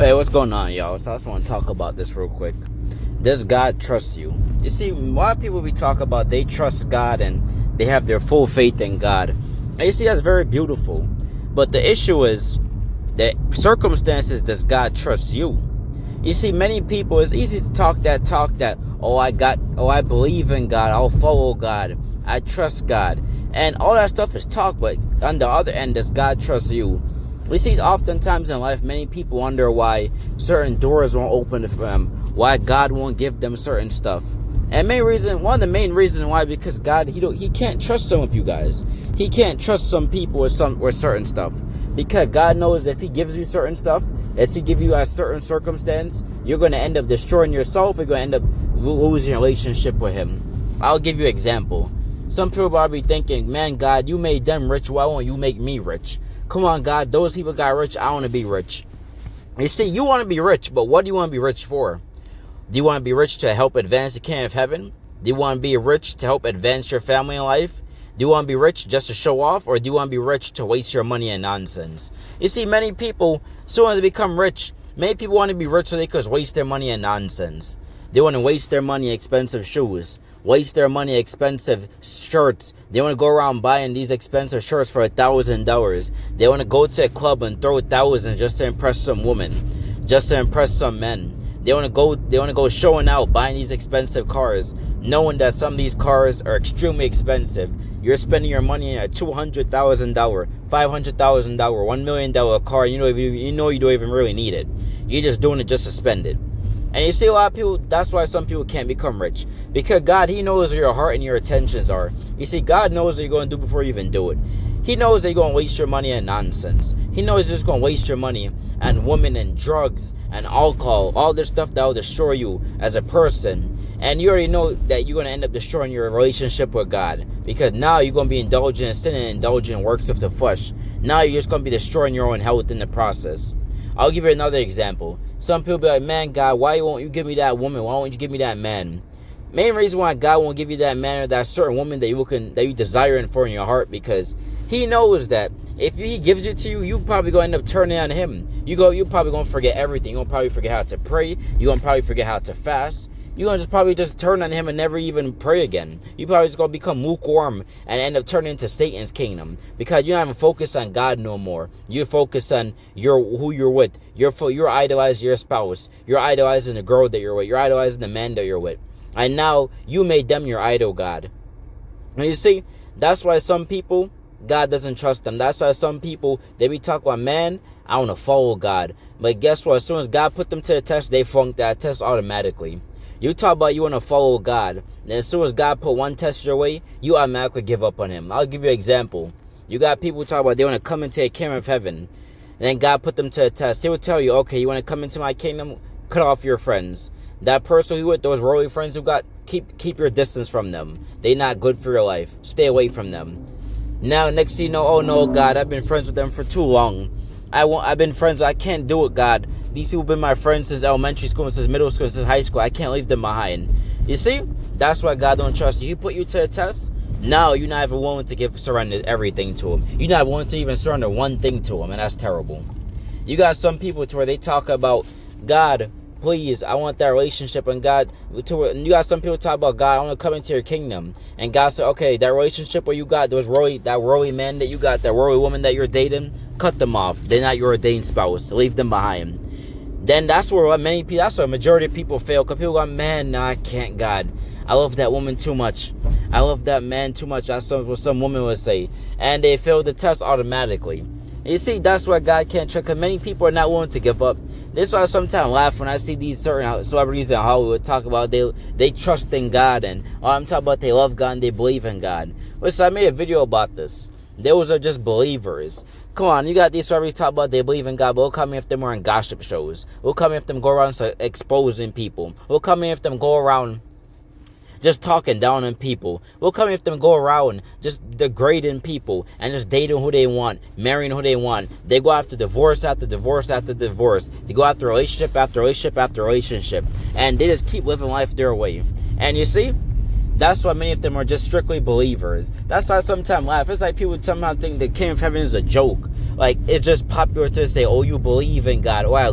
Hey, what's going on, y'all? So I just want to talk about this real quick. Does God trust you? You see, a lot of people we talk about, they trust God and they have their full faith in God. And you see, that's very beautiful. But the issue is that circumstances, does God trust you? You see, many people, it's easy to talk that, I believe in God, I'll follow God, I trust God. And all that stuff is talk, but on the other end, does God trust you? We see oftentimes in life, many people wonder why certain doors won't open for them, why God won't give them certain stuff. And one of the main reasons why, because God, he can't trust some of you guys. He can't trust some people with certain stuff. Because God knows if he gives you certain stuff, if he gives you a certain circumstance, you're going to end up destroying yourself. You're going to end up losing your relationship with him. I'll give you an example. Some people probably thinking, man, God, you made them rich. Why won't you make me rich? Come on, God, those people got rich. I want to be rich. You see, you want to be rich, but what do you want to be rich for? Do you want to be rich to help advance the kingdom of heaven? Do you want to be rich to help advance your family in life? Do you want to be rich just to show off, or do you want to be rich to waste your money in nonsense? You see, many people, as soon as they become rich, many people want to be rich so they could waste their money in nonsense. They want to waste their money in expensive shoes, waste their money in expensive shirts. They want to go around buying these expensive shirts for $1,000. They want to go to a club and throw thousands just to impress some women, just to impress some men. They want to go showing out, buying these expensive cars, knowing that some of these cars are extremely expensive. You're spending your money in a $200,000, $500,000, $1 million car. You know you don't even really need it. You're just doing it just to spend it. And you see a lot of people, that's why some people can't become rich. Because God, he knows where your heart and your intentions are. You see, God knows what you're going to do before you even do it. He knows that you're going to waste your money on nonsense. He knows you're just going to waste your money on women and drugs and alcohol, all this stuff that will destroy you as a person. And you already know that you're going to end up destroying your relationship with God. Because now you're going to be indulging in sin and indulging in works of the flesh. Now you're just going to be destroying your own health in the process. I'll give you another example. Some people be like, man, God, why won't you give me that woman? Why won't you give me that man? Main reason why God won't give you that man or that certain woman that you desire for in your heart, because he knows that if he gives it to you, you probably gonna end up turning on him. You probably gonna forget everything. You're gonna probably forget how to pray. You're gonna probably forget how to fast. You're gonna probably turn on him and never even pray again. You probably just gonna become lukewarm and end up turning into Satan's kingdom, because you're not even focused on God no more. You focus on who you're with. You're idolizing your spouse. You're idolizing the girl that you're with. You're idolizing the man that you're with. And now you made them your idol God. And you see, that's why some people, God doesn't trust them. That's why some people, they be talking about, man, I want to follow God. But guess what? As soon as God put them to the test, they flunked that test automatically. You talk about you want to follow God, then as soon as God put one test your way, you automatically give up on him. I'll give you an example. You got people talk about they want to come into a kingdom of heaven, and then God put them to a test. He would tell you, okay, you want to come into my kingdom? Cut off your friends. That person who with those worldly friends you got, keep your distance from them. They're not good for your life. Stay away from them. Now, next thing you know, oh no, God, I've been friends with them for too long. I've been friends, I can't do it, God. These people have been my friends since elementary school, since middle school, since high school. I can't leave them behind. You see? That's why God don't trust you. He put you to a test. Now you're not even willing to surrender everything to him. You're not willing to even surrender one thing to him, and that's terrible. You got some people to where they talk about, God, please, I want that relationship. And you got some people talk about, God, I want to come into your kingdom. And God said, okay, that relationship where you got that worldly man that you got, that worldly woman that you're dating, cut them off. They're not your ordained spouse. Leave them behind. Then that's where a majority of people fail. Because people go, man, no, I can't, God. I love that woman too much. I love that man too much. That's what some woman would say. And they fail the test automatically. And you see, that's why God can't trust, because many people are not willing to give up. This is why I sometimes laugh when I see these certain celebrities in Hollywood talk about they trust in God, and I'm talking about they love God and they believe in God. Listen, I made a video about this. Those are just believers. Come on, you got these celebrities talk about they believe in God, but look how many of them are in gossip shows. Look how many of them go around exposing people. Look how many of them go around just talking down on people. Look how many of them go around just degrading people and just dating who they want, marrying who they want. They go after divorce after divorce after divorce. They go after relationship after relationship after relationship. And they just keep living life their way. And you see, That's why many of them are just strictly believers. That's why I sometimes laugh. It's like people sometimes think the kingdom of heaven is a joke. Like, it's just popular to say, oh, you believe in God. Oh, I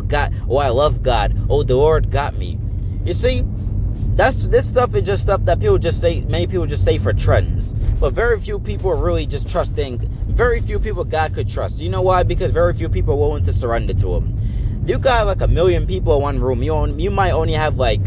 love God. Oh, the Lord got me. You see, this stuff is just stuff that many people just say for trends. But very few people are really just trusting. Very few people God could trust. You know why? Because very few people are willing to surrender to him. You got like 1 million people in one room. You might only have like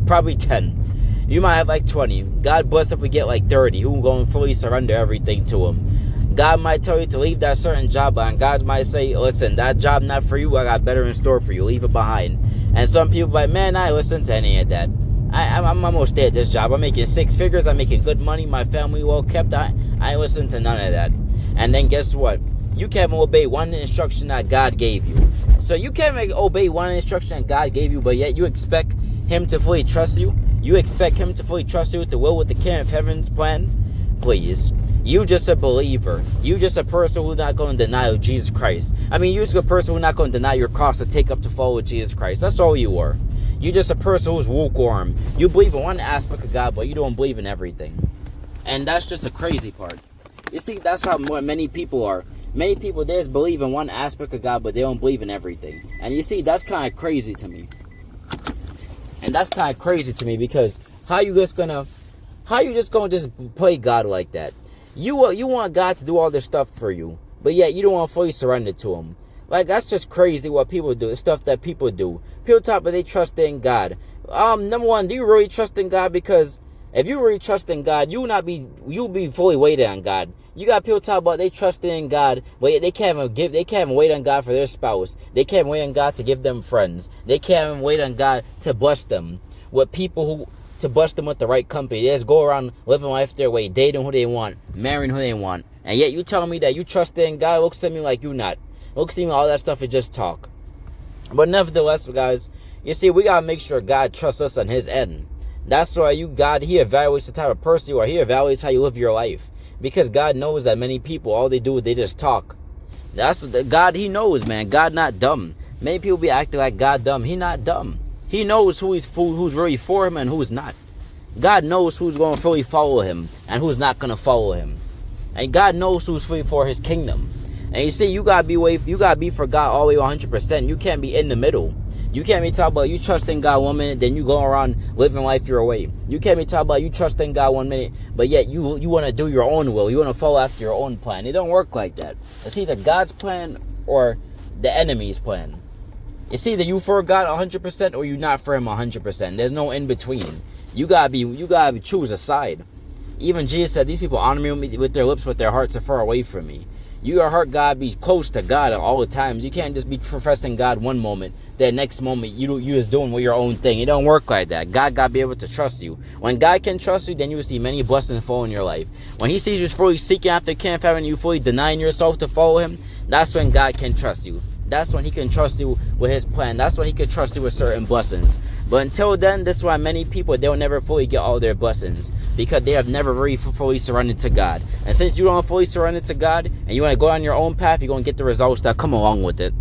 probably 10. You might have like 20. God bless if we get like 30 who go and fully surrender everything to him. God might tell you to leave that certain job, and God might say, listen, that job not for you. I got better in store for you. Leave it behind. And some people like, man, I listen to any of that. I'm almost there at this job. I'm making 6 figures. I'm making good money. My family well kept. I ain't listen to none of that. And then guess what? You can't obey one instruction that God gave you. So you can't obey one instruction that God gave you, but yet you expect him to fully trust you? You expect him to fully trust you with the will, with the kingdom of heaven's plan? Please. You just a believer. You just a person who's not going to deny Jesus Christ. I mean, you just a person who's not going to deny your cross to take up to follow Jesus Christ. That's all you are. You just a person who's lukewarm. You believe in one aspect of God, but you don't believe in everything. And that's just a crazy part. You see, that's how many people are. Many people just believe in one aspect of God, but they don't believe in everything. And you see, that's kind of crazy to me. And that's kind of crazy to me, because how you just gonna play God like that? You want God to do all this stuff for you, but yet you don't want to fully surrender to him. Like, that's just crazy what people do. It's stuff that people do. People talk about they trust in God. Number one, do you really trust in God? Because if you really trust in God, you'll be fully waited on God. You got people talk about they trust in God, but they can't even wait on God for their spouse. They can't wait on God to give them friends. They can't even wait on God to bless them with people to bless them with the right company. They just go around living life their way, dating who they want, marrying who they want. And yet you telling me that you trust in God? Looks at me like you not. Looks at me all that stuff is just talk. But nevertheless, guys, you see, we gotta make sure God trusts us on his end. That's why he evaluates the type of person you are. He evaluates how you live your life. Because God knows that many people, all they do is they just talk. That's God, he knows, man. God not dumb. Many people be acting like God dumb. He not dumb. He knows who's really for him and who's not. God knows who's going to fully follow him and who's not going to follow him. And God knows who's fully for his kingdom. And you see, you gotta be for God all the way 100%. You can't be in the middle. You can't be talking about you trust in God 1 minute, then you go around living life your way. You can't be talking about you trust in God 1 minute, but yet you want to do your own will. You want to follow after your own plan. It don't work like that. It's either God's plan or the enemy's plan. It's either you for God 100% or you not for him 100%. There's no in between. You gotta choose a side. Even Jesus said, these people honor me with their lips, but their hearts are far away from me. Your heart gotta be close to God at all the times. You can't just be professing God one moment, then next moment you just doing your own thing. It don't work like that. God gotta be able to trust you. When God can trust you, then you will see many blessings fall in your life. When he sees you fully seeking after the kingdom of heaven, you fully denying yourself to follow him, that's when God can trust you. That's when he can trust you with his plan. That's when he can trust you with certain blessings. But until then, this is why many people, they'll never fully get all their blessings, because they have never really fully surrendered to God. And since you don't fully surrender to God and you want to go on your own path, you're going to get the results that come along with it.